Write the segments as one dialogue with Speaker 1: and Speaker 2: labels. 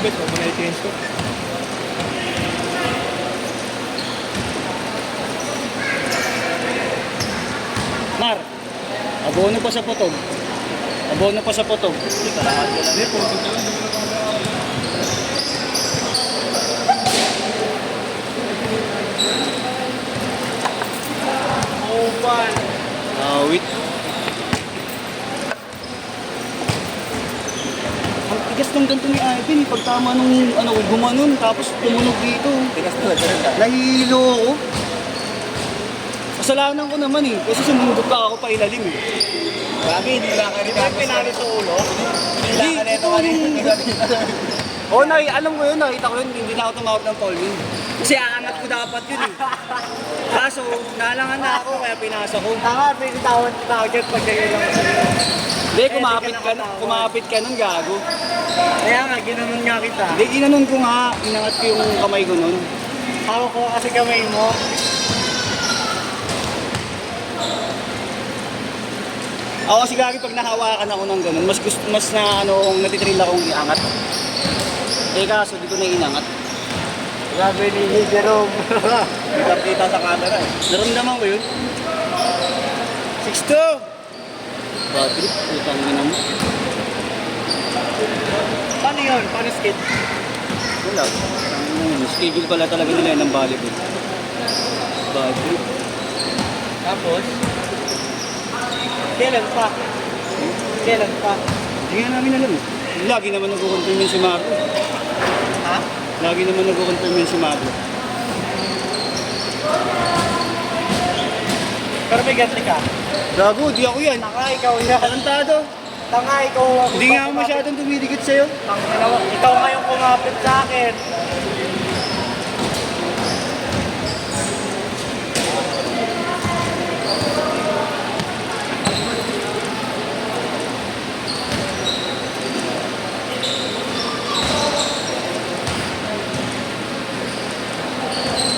Speaker 1: kabit, huwag mo na i-change ko.
Speaker 2: Mar, abono pa sa potog. Abono pa sa potog.
Speaker 1: Hindi, puto ka lang. Oval.
Speaker 2: Wait. Ang tigas ng ganito ni Ivan, pagtama nung gumanon, tapos tumunog dito.
Speaker 1: Tigas to, ganun ka.
Speaker 2: Nahihilo ako. Kasalanan ko naman eh, kasi sumundot ka ako pa ilalim eh.
Speaker 1: Grabe, hindi wala ka rin. Hindi pinalo sa ulo. Hindi ka nito
Speaker 2: Oo, alam ko yun, nakita ko yun, hindi na ako tumawag ng Paul yun. Kasi aangat ko dapat yun eh. Kaso, nalangan na ako, kaya pinasa ko.
Speaker 1: Tama, pinitawag dyan pag ganyan lang sa iyo.
Speaker 2: Hindi, kumapit ka nun, gago.
Speaker 1: Kaya nga, ginanon nga kita.
Speaker 2: Hindi, ginanon ko nga, inangat ko yung kamay ko nun.
Speaker 1: Hawak ko kasi kamay mo.
Speaker 2: Ako kasi gagi pag nahawakan ako ng ganun, mas na natitrill akong iangat. Eh kaso, di ko na inangat.
Speaker 1: Grabe ni Jerome. Kita sa camera eh.
Speaker 2: Naramdaman ko yun. 6-2! Bad trip, putang ina mo.
Speaker 1: Paano yun? Paano skate?
Speaker 2: Wala. Schedule pala talaga nila ng volleyball. Bad trip.
Speaker 1: Tapos? Kailan pa? Kailan pa?
Speaker 2: Hindi nga namin alam eh. Lagi naman nag-confirm yun si Marco.
Speaker 1: Ha?
Speaker 2: Lagi naman nag-confirm yun si Marco.
Speaker 1: Pero may gantli ka.
Speaker 2: Gago, di ako yan.
Speaker 1: Tanga, ikaw yan.
Speaker 2: Tarantado.
Speaker 1: Tanga, ikaw.
Speaker 2: Hindi nga ako masyadong dumidikit sa'yo.
Speaker 1: Ikaw nga yung kumapit sa akin.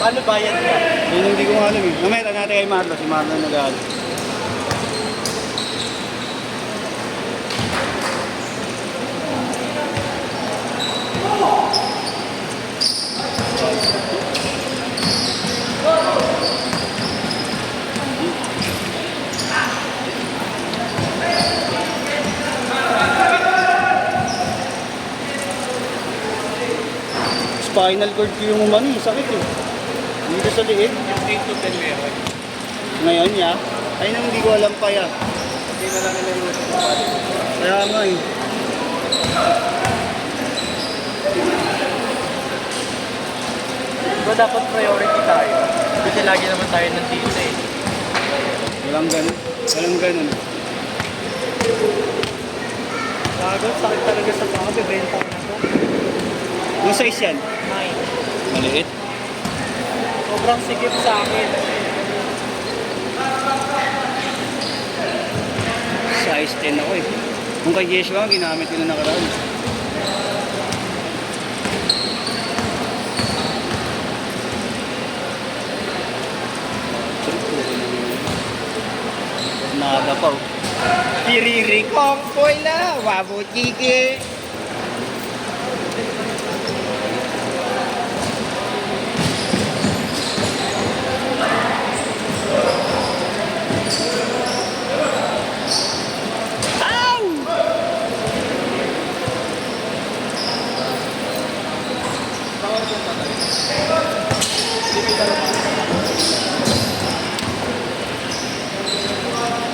Speaker 1: Paano bayad ka?
Speaker 2: Yun hindi ko alam eh. Mamaya natin kay Marlo. Si Marlo nag-aaral. Spinal cord ko yung umano, sakit eh. Dito sa liit.
Speaker 1: Yung 8 to 10 meron.
Speaker 2: Ngayon ya. Ay nang hindi ko alam pa ya.
Speaker 1: Hindi na lang nilaro sa
Speaker 2: Kaya nga eh.
Speaker 1: Diba dapat priority tayo? Kasi lagi naman tayo nandito eh.
Speaker 2: Walang ganun. Walang ganun.
Speaker 1: Gago, sakit talaga sa mga bibenta ko na to.
Speaker 2: Yung size yan?
Speaker 1: 9.
Speaker 2: Maliit.
Speaker 1: Sobrang sikip sa akin.
Speaker 2: Size 10 ako eh. Kung kay Yeshua, ginamit ko na nakaraan. Naga pa oh.
Speaker 1: Piriring kong koy na, wabo chiki.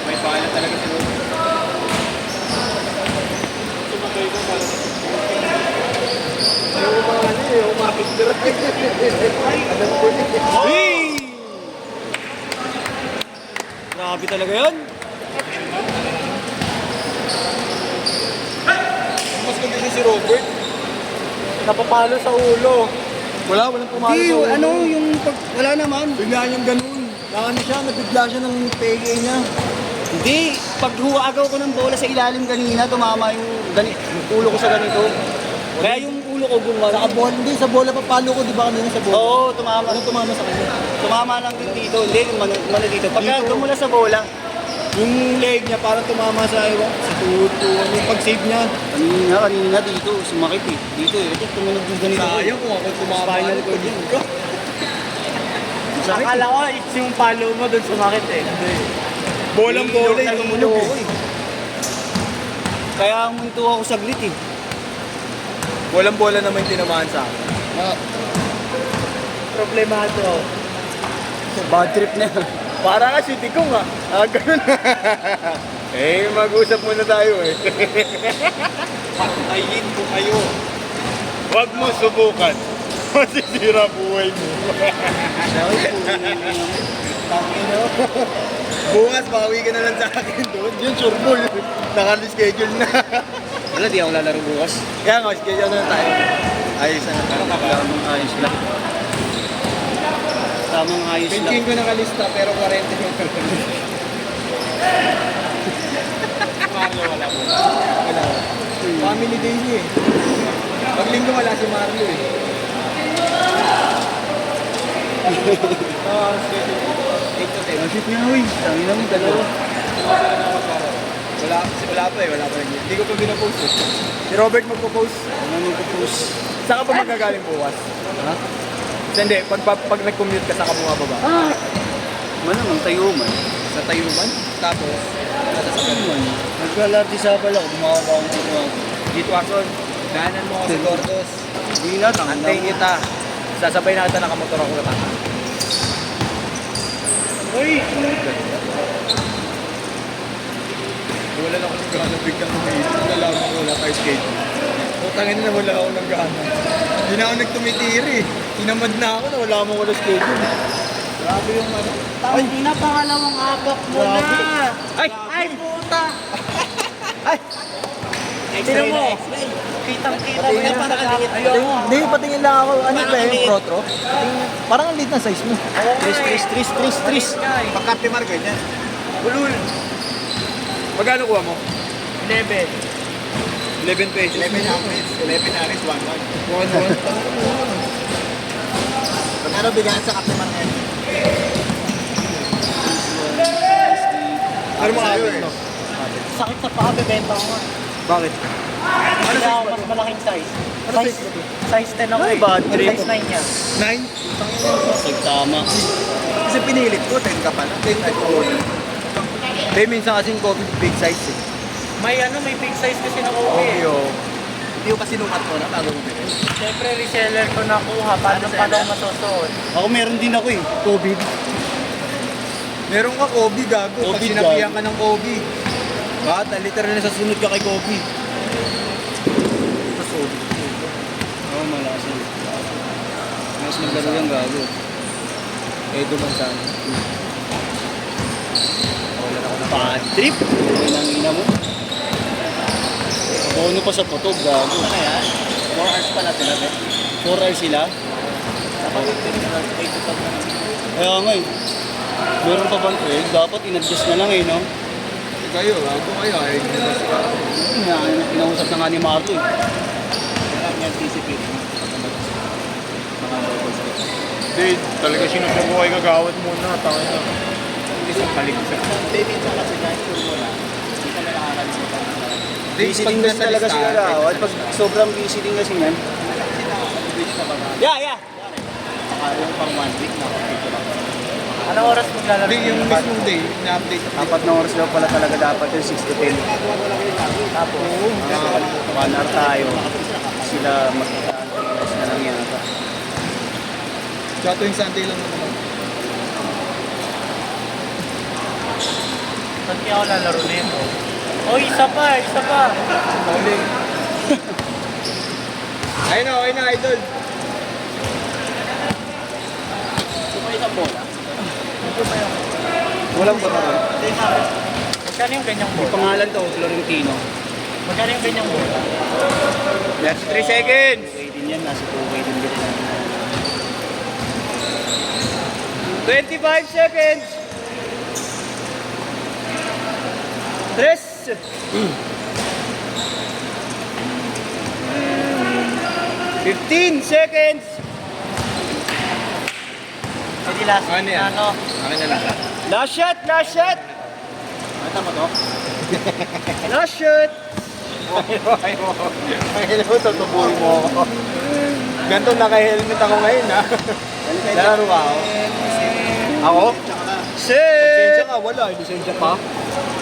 Speaker 2: May pangalan talaga si Robert.
Speaker 1: Sumakay ka para sa yung mga ano eh, umapit ka rin. Ay, alam ko na.
Speaker 2: Hey! Grabe talaga yun.
Speaker 1: Mas kondisyon si Robert. Napapalo sa ulo.
Speaker 3: Walang pumalo
Speaker 2: Hindi,
Speaker 3: sa ulo.
Speaker 2: ano yung wala naman.
Speaker 3: Bigla niyang ganun. Nakano siya, nabigla siya ng pege niya.
Speaker 2: Hindi, pag huwagaw ko ng bola sa ilalim kanina, tumama yung ulo ko sa ganito. Kaya yung ulo ko
Speaker 3: Sa bola, hindi, sa bola papalo ko, di ba kanina sa bola?
Speaker 2: Oo, tumama.
Speaker 3: Ano tumama sa kanya?
Speaker 2: Tumama lang din dito. Hindi, mano dito. Pagka dumula sa bola,
Speaker 3: Yung leg niya parang tumama sa ewan, sa tuhod ko. Yung pag-save niya.
Speaker 2: Kanina dito, sumakit eh. Dito eh, ito tumunog yung ganito.
Speaker 3: Sayang kung ako tumama.
Speaker 2: Spinal cord yun.
Speaker 1: Akala ko, it's yung palo mo doon sumakit eh.
Speaker 3: Bolang bola yung tumunog
Speaker 2: ako
Speaker 3: eh.
Speaker 2: eh. Kaya munto ako saglit eh.
Speaker 3: Bolang bola naman yung tinamaan sa akin.
Speaker 1: Problemado.
Speaker 2: Bad trip na yan.
Speaker 3: Para ka si Tikong ah. Ganun. Eh, mag-usap muna tayo eh. Patayin ko kayo. Huwag mo subukan. Masisira buhay mo. Bukas, bawi ka na lang sa akin doon. Yun, sure ball. Naka-schedule na.
Speaker 2: Wala, di ako lalaro bukas.
Speaker 3: Kaya nga, schedule na lang tayo. Ayos na lang.
Speaker 2: Tamang ayos lang. Tamang ayos lang.
Speaker 3: Pinkin ko nakalista pero 40 yung Marlo wala po. Wala. Family day niya eh. Pag linggo wala si Marlo eh.
Speaker 2: Masip niya, uy. Tangin naman, dalawa.
Speaker 3: Wala pa eh, wala pa rin. Hindi ko pa pinapost eh. Si Robert magpo-post.
Speaker 2: Ano magpo-post?
Speaker 3: Saan ka pa magagaling bukas?
Speaker 2: Ha?
Speaker 3: Hindi, pag nag-commute ka, saan ka bumababa?
Speaker 2: Malamang tayo man.
Speaker 3: Sa Tayuman. Tapos,
Speaker 2: Tayuman. Naglalardisabal ako, bumababa akong tuwa.
Speaker 3: dito Ason, daanan mo ako sa Gordos.
Speaker 2: Hindi na, tangin
Speaker 3: Antayin kita. Sasabay na kita nakamotor ako na.
Speaker 1: Uy!
Speaker 3: Wala na ako ng gana, biglang umiinom. Nalaman ko wala tayo schedule. Putangin na wala ako ng gana. Hindi na ako nagtumitiri. Tinamad na ako na wala akong wala schedule. Grabe yung ano.
Speaker 1: Ay, hindi na pangalawang abak mo
Speaker 3: Grabe.
Speaker 1: na!
Speaker 2: Ay!
Speaker 1: Ay, puta!
Speaker 2: Ay!
Speaker 1: Tignan mo! Kitang-kita mo yan sa kapit. Ayoko.
Speaker 3: Hindi, patingin lang ako. Ano ba yung protro? Parang ang liit na size mo.
Speaker 2: Tris.
Speaker 3: Pagkarte Marco, yan. Ulul. Magkano kuha mo?
Speaker 1: 11.
Speaker 3: 11 pesos. 11 aris. 11 aris, 1-1. 1-1. Magkano bigyan sa Captain Marco? Ano mga abot mo?
Speaker 1: Sakit sa paa, bebenta ko nga.
Speaker 3: Bakit?
Speaker 1: Ano ako mas malaking size? Size 10 ako
Speaker 2: Ay,
Speaker 1: eh.
Speaker 2: bad trip.
Speaker 1: Size 9 yan.
Speaker 3: 9?
Speaker 2: Nagtama.
Speaker 3: Kasi pinilit ko, 10 ka pala. 10 type of order. Kaya minsan kasing coffee big size eh.
Speaker 1: May big size kasi nakuha eh.
Speaker 3: oh. Hindi ko kasi nukat ko na bago mo bilhin.
Speaker 1: Siyempre, reseller ko nakuha. Paano pa daw masusuot?
Speaker 2: Ako meron din ako eh. COVID.
Speaker 3: Meron ka Kobe, gago. Pag
Speaker 2: Kobe,
Speaker 3: sinabihan
Speaker 2: gago.
Speaker 3: ka ng Kobe. Bata, literal na sa sunod ka kay Kobe. Tapos Kobe.
Speaker 2: Oo, malakas yan. Mas maglaro yung gago.
Speaker 3: Edo Manzano. Wala na ako na
Speaker 2: Bad trip. Ina mo. Abono pa sa potog, gago.
Speaker 1: Ano yan? 4 hours pala sila.
Speaker 2: 4 hours sila. Kaya nga eh. Meron pa bang dapat in-adjust na lang eh, no?
Speaker 3: kayo, gago kayo. Ay, hindi na sila.
Speaker 2: Pinausap na nga ni Marlo eh.
Speaker 3: Hindi, talaga sinusubuhay kagawad muna. Tangin na. Hindi sa paligsa.
Speaker 2: Busy din kasi talaga sila gawad. Pag sobrang busy din kasi yan. Yeah.
Speaker 1: Anong oras maglalaro?
Speaker 3: Hindi, yung mismong day, na-update.
Speaker 2: 4 na oras daw pala talaga dapat yung 6 to 10.
Speaker 1: Tapos,
Speaker 2: 1 hour tayo. Sila mag-oras na lang yata.
Speaker 3: Tsaka tuwing Sunday lang naman.
Speaker 1: saan kaya ako lalaro nito? Oh, isa pa.
Speaker 3: Pauling. Ayun na, idol.
Speaker 1: Sumay isang bola.
Speaker 2: Walang ba rin?
Speaker 1: Magkano yung ganyang bola?
Speaker 2: Pangalan to, Florentino.
Speaker 1: Magkano yung ganyang bola?
Speaker 3: Last 3 seconds.
Speaker 2: Okay din yan, nasa 2-way din din.
Speaker 3: 25 seconds. 3. 15 seconds.
Speaker 1: Hindi last.
Speaker 3: Ano yan?
Speaker 1: Ano?
Speaker 3: Akin na lang. Last shot.
Speaker 1: Kita mo to?
Speaker 2: Last shoot!
Speaker 3: Ay, mo, tutubuhin mo ako. Ganito, naka-helmet ako ngayon, ha? Laro ka ako. Ako?
Speaker 2: Shit!
Speaker 3: Lisensya ka, wala. Lisensya pa.